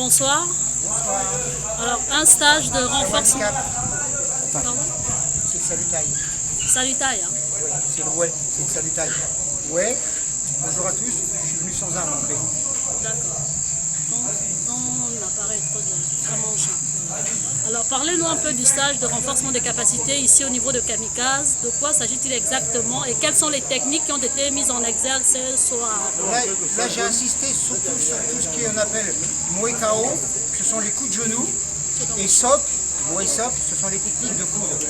Bonsoir. Bonsoir. Alors, un stage de renforcement. Pardon? C'est le salutaille. Salutaille. Hein. Ouais, c'est le ouais, c'est le salutaille. Ouais, bonjour à tous, je suis venu sans arme en fait. D'accord. Ton appareil est trop vraiment chiant. Voilà. Alors, parlez-nous un peu du stage de renforcement des capacités ici au niveau de Kamikaze. De quoi s'agit-il exactement et quelles sont les techniques qui ont été mises en exergue ce soir? Là j'ai insisté surtout sur tout ce qu'on appelle Muay KO, ce sont les coups de genoux, et SOP, Muay SOP, ce sont les techniques de coude.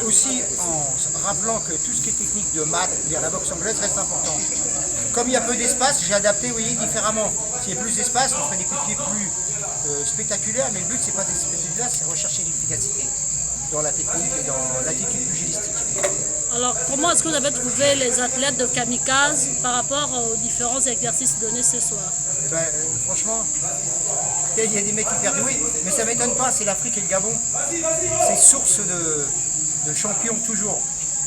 Aussi en rappelant que tout ce qui est technique de mat, c'est-à-dire la boxe anglaise, reste important. Comme il y a peu d'espace, j'ai adapté, vous voyez, différemment. S'il y a plus d'espace, on ferait des coups de pied plus spectaculaires, mais le but, c'est pas des spectaculaires, c'est rechercher l'efficacité dans la technique et dans l'attitude pugilistique. Alors, comment est-ce que vous avez trouvé les athlètes de Kamikaze par rapport aux différents exercices donnés ce soir? Eh ben, franchement, il y a des mecs hyper doués, mais ça ne m'étonne pas, c'est l'Afrique et le Gabon. C'est source de champions toujours.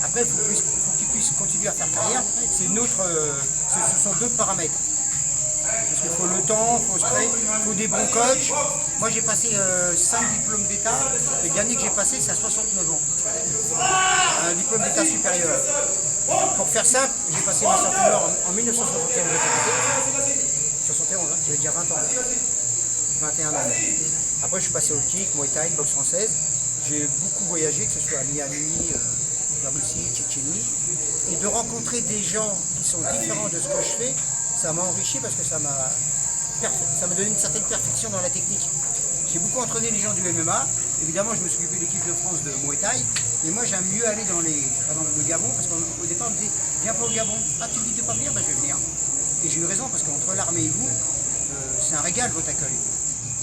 Après, il faut qu'ils puissent continuer à faire carrière. Ce sont d'autres paramètres. Parce qu'il faut le temps, il faut des bons coachs. Moi j'ai passé 5 diplômes d'État. Le dernier que j'ai passé c'est à 69 ans. Un diplôme d'État supérieur. Pour faire simple, j'ai passé ma ceinture en 1971. 71, hein, j'avais déjà 20 ans. 21 ans. Après je suis passé au kick, Muay Thai, boxe française. J'ai beaucoup voyagé, que ce soit à Miami, la Russie, Tchétchénie. Et de rencontrer des gens qui sont différents de ce que je fais, ça m'a enrichi parce que ça m'a donné une certaine perfection dans la technique. J'ai beaucoup entraîné les gens du MMA. Évidemment, je me suis occupé de l'équipe de France de Muay Thai. Mais moi, j'aime mieux aller dans le Gabon parce qu'au départ, on me disait viens pas au Gabon. Ah, tu me dis de ne pas venir, ben, je vais venir. Et j'ai eu raison parce qu'entre l'armée et vous, c'est un régal votre accueil.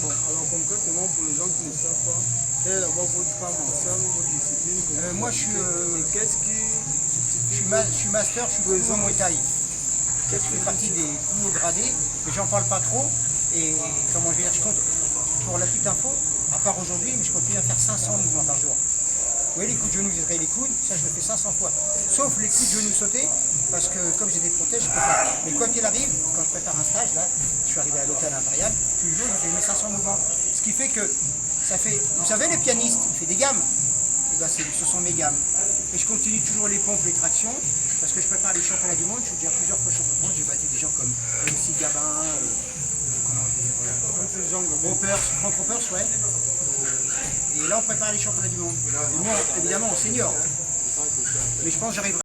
Bon, alors concrètement, pour les gens qui ne savent pas, quelle est d'abord votre trame martiale ou votre discipline? Moi, je suis master, je suis président Muay Thai. Je fais partie des plus hauts gradés, mais j'en parle pas trop. Et comment je vais dire, je compte, pour la petite info, à part aujourd'hui, mais je continue à faire 500 mouvements par jour. Vous voyez les coups de genoux, vous les coudes, ça je le fais 500 fois. Sauf les coups de genoux sautés, parce que comme j'ai des protèges, je peux pas. Mais quoi qu'il arrive, quand je prépare un stage, là, je suis arrivé à l'hôtel impérial, tous les jours je fais mes 500 mouvements. Ce qui fait que ça fait, vous savez les pianistes, ils font des gammes. Et ben, ce sont mes gammes. Et je continue toujours les pompes, les tractions, parce que je prépare les championnats du monde. Je suis déjà plusieurs fois champion du monde. J'ai battu des gens comme MC Gabin, Franck Ropers, ouais. Et là, on prépare les championnats du monde. Et moi, évidemment, en senior. Mais je pense que j'arriverai.